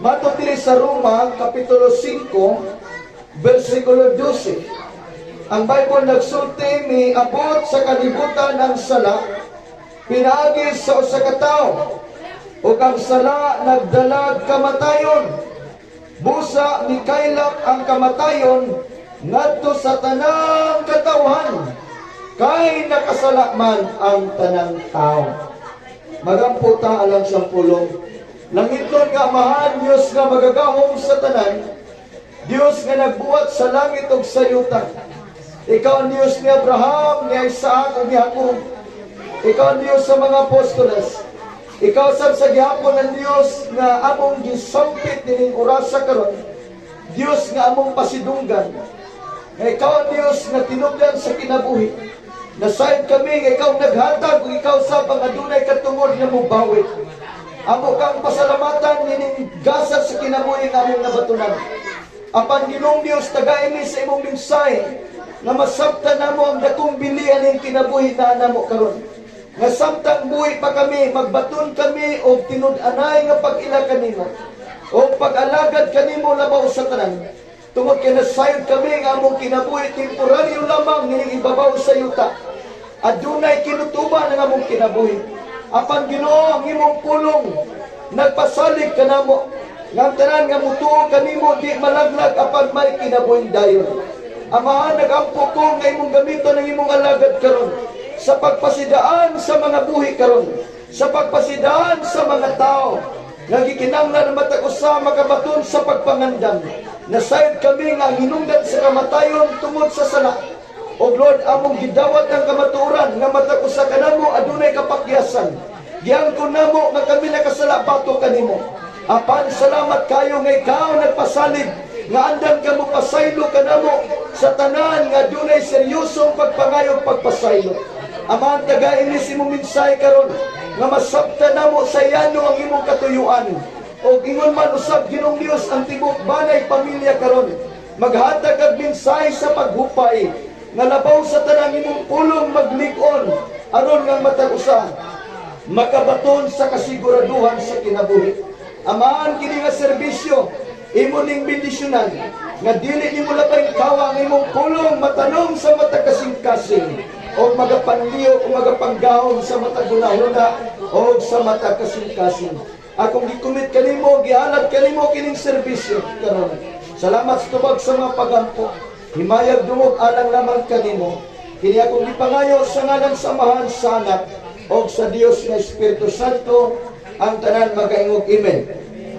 Mato diri sa Roma, Kapitulo 5, versikulo 12. Ang Bible nagsulti, miabot sa kalibutan ang sala, pinaagi sa usa ka tawo, ug ang sala nagdalag kamatayon. Busa mikaylap ang kamatayon ngadto sa tanang katawhan, kay nakasala man ang tanang tao. Magamputa alang sa pulong. Langiton nga amahan Dios nga magagahom sa tanan, Dios nga nagbuhat sa langit ug sa yuta. Ikaw ang Dios ni Abraham, ni Isaac ug ni Jacob. Ikaw ang Dios sa mga apostoles. Ikaw sab sa gihapon ang Dios nga among gisampit nining orasa karon. Dios nga among pasidunggan. Ikaw ang Dios nga tinubdan sa kinabuhi. Nasayod kami nga ikaw naghatag ug ikaw sa pangadunay katungod nga mubawi. Amo kang pasalamatan nining gasa sa kinabuhi nga among nabatunan. Apan Ginoong Dios tagaimi sa imong mensahe nga masabtan namo ang dakong bilian ning kinabuhi na namo karon. Nga samtang buhi pa kami, magbaton kami og tinud-anay nga pag-ila kanimo o pag-alagad kanimo labaw sa tanan. Tungod kay nasayod kami nga among kinabuhi temporaryo lamang nining ibabaw sa yuta. Adunay kinutuban ang among kinabuhi. Apan Ginoo ang imong pulong nagpasalig kanamo nga tanan nga mutuo kanimo di malaglag apan may kinabuhing dayon. Amahan, nagampo ko nga imong gamiton ang imong alagad karon sa pagpasidaan sa mga buhi karon, sa pagpasidaan sa mga tao nga gikinahanglan na matag usa makabaton sa pagpangandam. Nasayod kami nga hinungdan sa kamatayon tungod sa sala. O Lord, among gidawat ang kamatuoran nga matag usa kanamo adunay kapakyasan. Giangkon namo nga kami nakasala batok kanimo. Apan salamat kayo nga ikaw nagpasalig nga andam ka mo pasaylo kanamo sa tanan nga dunay seryosong pagpangayong pagpasaylo. Amahan, taga-inis imong mensahe karon nga masabtan namo sa yano ang imong katuyuan. O ingon man usab Ginoong Dios ang tibok banay pamilya karon maghatag og mensahe sa paghupay nga labaw sa tanang imong pulong maglig-on aron nga matag usa makabaton sa kasiguraduhan sa kinabuhi. Amahan, kini nga serbisyo imo ning bendisyonan nga dili nimo labay kawa ang imong pulong matanong sa matag kasing-kasing o magapanliyo o magapanggahom sa matag hunahuna o sa matag kasing-kasing. Akong gikumit kanimo, gihalad kanimo kining serbisyo karon. Salamat sa tubag sa mga pagampo. Himayag dungog alang lamang kanimo. Kini akong gipangayo sa ngalan sa Amahan, sa Anak, o sa Dios nga Espiritu Santo, ang tanan magaingog. Amen.